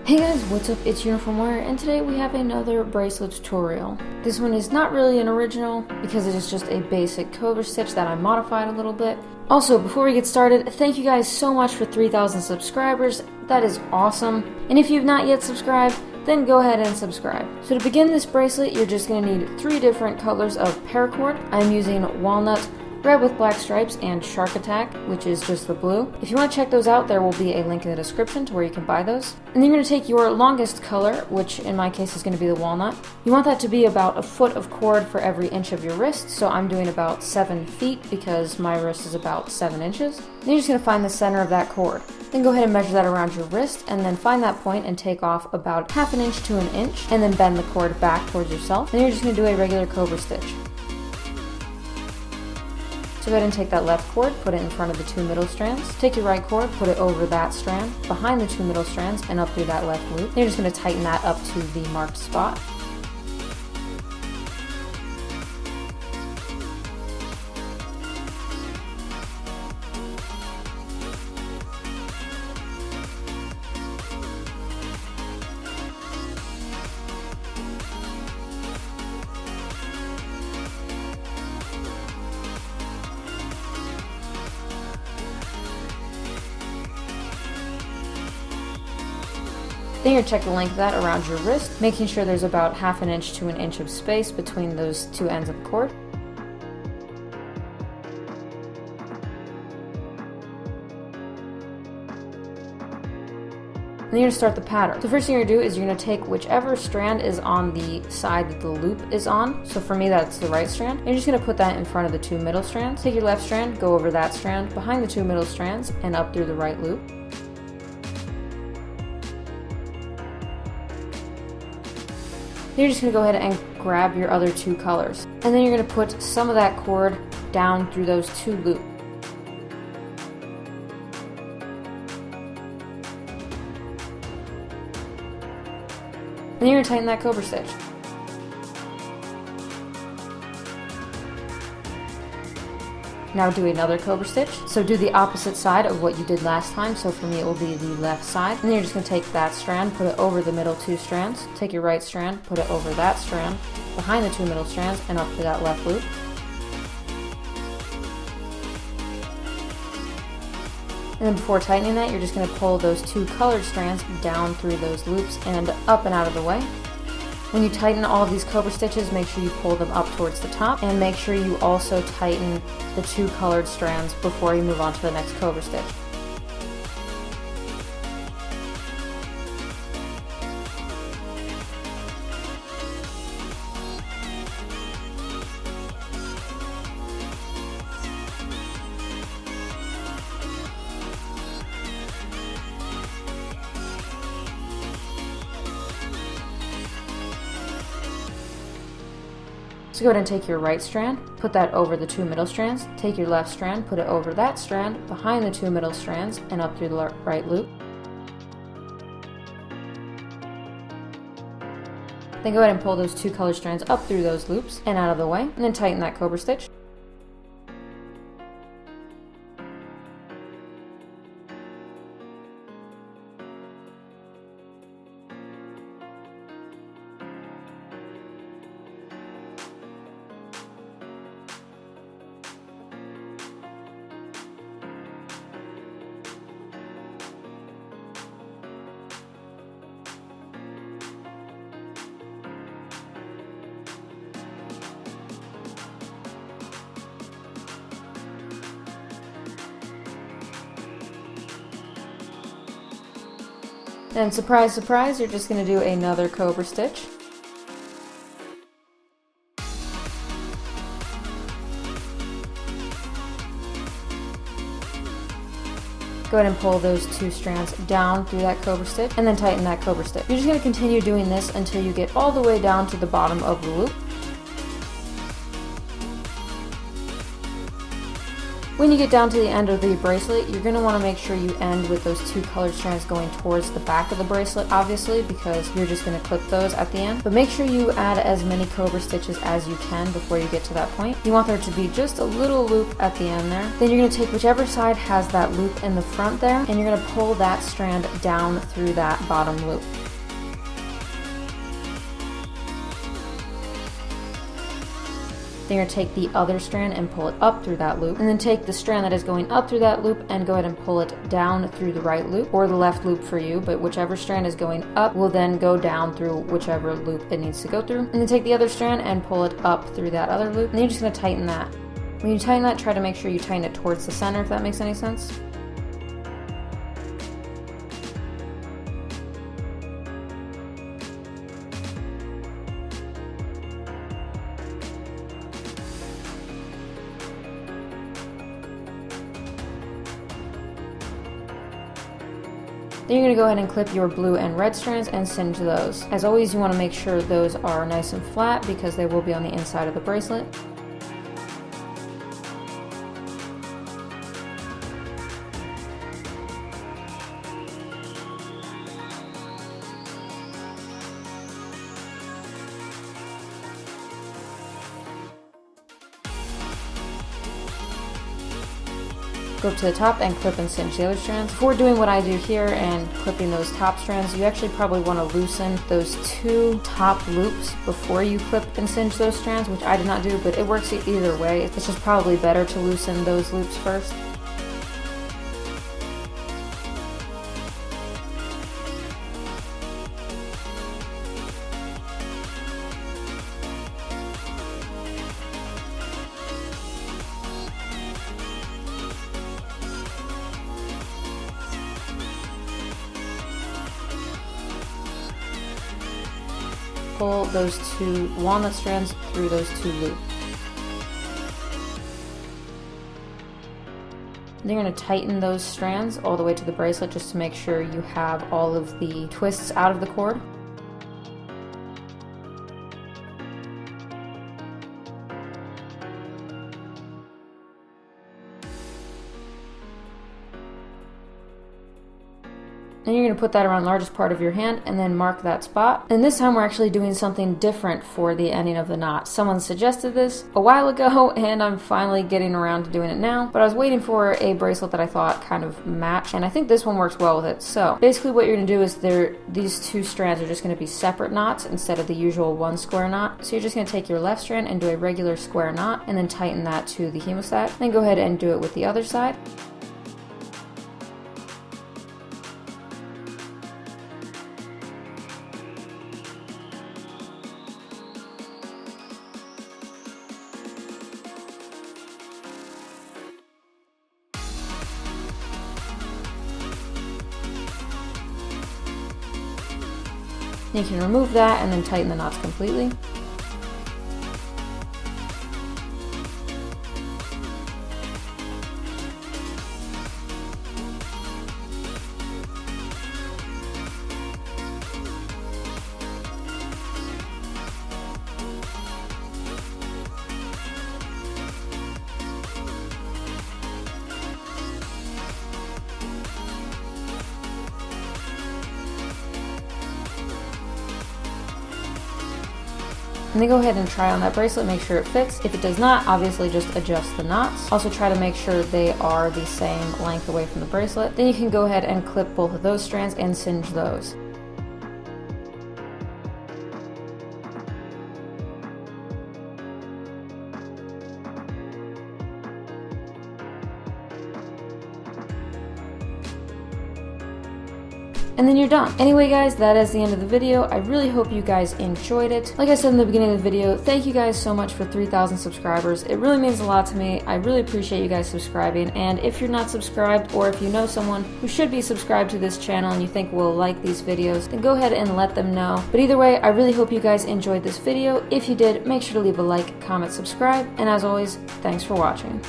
Hey guys, what's up? It's UniformWarrior, and today we have another bracelet tutorial. This one is not really an original because it is just a basic cobra stitch that I modified a little bit. Also, before we get started, thank you guys so much for 3,000 subscribers. That is awesome. And if you've not yet subscribed, then go ahead and subscribe. So to begin this bracelet, you're just going to need 3 different colors of paracord. I'm using Walnut, red with black stripes, and Shark Attack, which is just the blue. If you want to check those out, there will be a link in the description to where you can buy those. And then you're going to take your longest color, which in my case is going to be the walnut. You want that to be about a foot of cord for every inch of your wrist, so I'm doing about 7 feet because my wrist is about 7 inches. Then you're just going to find the center of that cord. Then go ahead and measure that around your wrist, and then find that point and take off about ½ inch to an inch, and then bend the cord back towards yourself. Then you're just going to do a regular cobra stitch. So go ahead and take that left cord, put it in front of the 2 middle strands. Take your right cord, put it over that strand, behind the 2 middle strands, and up through that left loop. Then you're just going to tighten that up to the marked spot. Then you're going to check the length of that around your wrist, making sure there's about ½ inch to an inch of space between those 2 ends of the cord. And then you're going to start the pattern. So the first thing you're going to do is you're going to take whichever strand is on the side that the loop is on. So for me that's the right strand. And you're just going to put that in front of the 2 middle strands. Take your left strand, go over that strand, behind the 2 middle strands, and up through the right loop. You're just going to go ahead and grab your other 2 colors. And then you're going to put some of that cord down through those 2 loops. And then you're going to tighten that cobra stitch. Now do another cobra stitch. So do the opposite side of what you did last time. So for me it will be the left side. And then you're just going to take that strand, put it over the middle 2 strands. Take your right strand, put it over that strand, behind the 2 middle strands, and up to that left loop. And then before tightening that, you're just going to pull those 2 colored strands down through those loops and up and out of the way. When you tighten all of these cobra stitches, make sure you pull them up towards the top, and make sure you also tighten the 2 colored strands before you move on to the next cobra stitch. So go ahead and take your right strand, put that over the 2 middle strands, take your left strand, put it over that strand, behind the 2 middle strands, and up through the right loop. Then go ahead and pull those 2 colored strands up through those loops and out of the way, and then tighten that cobra stitch. And surprise, surprise, you're just going to do another cobra stitch. Go ahead and pull those 2 strands down through that cobra stitch, and then tighten that cobra stitch. You're just going to continue doing this until you get all the way down to the bottom of the loop. When you get down to the end of the bracelet, you're going to want to make sure you end with those 2 colored strands going towards the back of the bracelet, obviously, because you're just going to clip those at the end. But make sure you add as many cobra stitches as you can before you get to that point. You want there to be just a little loop at the end there. Then you're going to take whichever side has that loop in the front there, and you're going to pull that strand down through that bottom loop. Then you're going to take the other strand and pull it up through that loop, and then take the strand that is going up through that loop and go ahead and pull it down through the right loop, or the left loop for you, but whichever strand is going up will then go down through whichever loop it needs to go through. And then take the other strand and pull it up through that other loop, and then you're just going to tighten that. When you tighten that, try to make sure you tighten it towards the center, if that makes any sense. Then you're going to go ahead and clip your blue and red strands and singe those. As always, you want to make sure those are nice and flat because they will be on the inside of the bracelet. Go up to the top and clip and cinch the other strands. Before doing what I do here and clipping those top strands, you actually probably want to loosen those 2 top loops before you clip and cinch those strands, which I did not do, but it works either way. It's just probably better to loosen those loops first. Pull those 2 walnut strands through those 2 loops. Then you're going to tighten those strands all the way to the bracelet just to make sure you have all of the twists out of the cord. Then you're going to put that around the largest part of your hand and then mark that spot. And this time we're actually doing something different for the ending of the knot. Someone suggested this a while ago and I'm finally getting around to doing it now. But I was waiting for a bracelet that I thought kind of matched, and I think this one works well with it. So basically what you're going to do is these 2 strands are just going to be separate knots instead of the usual 1 square knot. So you're just going to take your left strand and do a regular square knot and then tighten that to the hemostat. Then go ahead and do it with the other side. You can remove that and then tighten the knots completely. And then go ahead and try on that bracelet, make sure it fits. If it does not, obviously just adjust the knots. Also try to make sure they are the same length away from the bracelet. Then you can go ahead and clip both of those strands and singe those. And then you're done. Anyway guys, that is the end of the video. I really hope you guys enjoyed it. Like I said in the beginning of the video, thank you guys so much for 3,000 subscribers. It really means a lot to me. I really appreciate you guys subscribing. And if you're not subscribed, or if you know someone who should be subscribed to this channel and you think will like these videos, then go ahead and let them know. But either way, I really hope you guys enjoyed this video. If you did, make sure to leave a like, comment, subscribe, and as always, thanks for watching.